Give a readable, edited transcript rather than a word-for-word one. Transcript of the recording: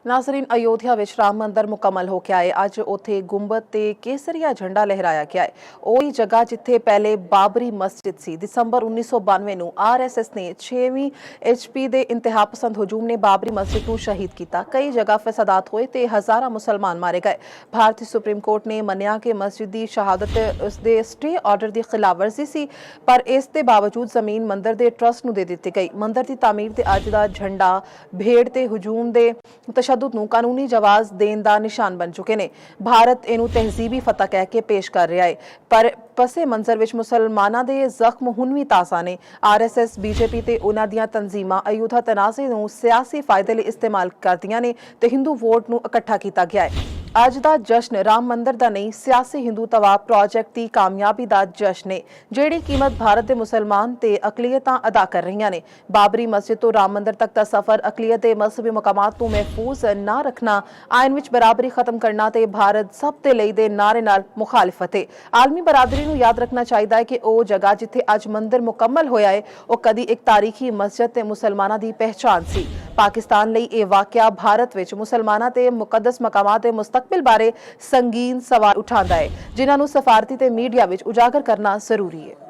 नाज़रीन, अयोध्या विच राम मंदिर मुकम्मल हो गया है। अज उत्थे गुंबद ते केसरिया झंडा लहराया गया है। ओही जगह जिथे पहले बाबरी मस्जिद सी। दिसंबर 1992 ਨੂੰ आरएसएस ने 6वीं HP ਦੇ इंतहा पसंद हुजूम ने बाबरी मस्जिद ਨੂੰ शहीद किया। कई जगह फसादात होए ते हज़ारां मुसलमान मारे गए। भारतीय सुप्रीम कोर्ट ने मन्निया कि मस्जिद की शहादत उसके स्टे ऑर्डर की खिलाफवर्जी सी, पर इस दे बावजूद जमीन मंदिर के ट्रस्ट ਨੂੰ दे ਦਿੱਤੀ गई। मंदिर की तामीर ते अज दा झंडा भेड़ ते हुजूम दे तशद्दुद ਨੂੰ कानूनी जवाब देने का निशान बन चुके हैं। भारत इनू तहजीबी फतह कह के पेश कर रहा है, पर पसे मंजर विच मुसलमानों के जख्म हुण भी ताज़ा ने। आरएसएस बीजेपी ते उन्हां दियां तंजीमां अयोध्या तनाज़े नूं सियासी फायदे लई इस्तेमाल करदियां ने ते हिंदू वोट नूं इकट्ठा कीता गया है। अज दा जश्न राम मंदिर दा नहीं, सियासी हिंदू तवा प्रोजेक्ट की कामयाबी दा जश्न है, जिहड़ी कीमत भारत के मुसलमान ते अकलीयतां अदा कर रही ने। बाबरी मस्जिद तो राम मंदिर तक दा सफर अकलीयत ते मजहबी मकामात नूं महफूज ना रखना, आइन विच बराबरी खत्म करना ते भारत सब दे लई दे नारे नाल मुखालिफत है। आलमी बरादरी नूं याद रखना चाहिए कि वह जगह जिथे अज मंदिर मुकम्मल होया है, वह कदी एक तारीखी मस्जिद ते मुसलमानां दी पहचान सी। पाकिस्तान लई यह वाकया भारत विच मुसलमानां ते मुकद्दस मकामात दे मुस्तकबिल बारे संगीन सवाल उठांदा है, जिन्हां नूं सफारती ते मीडिया विच उजागर करना जरूरी है।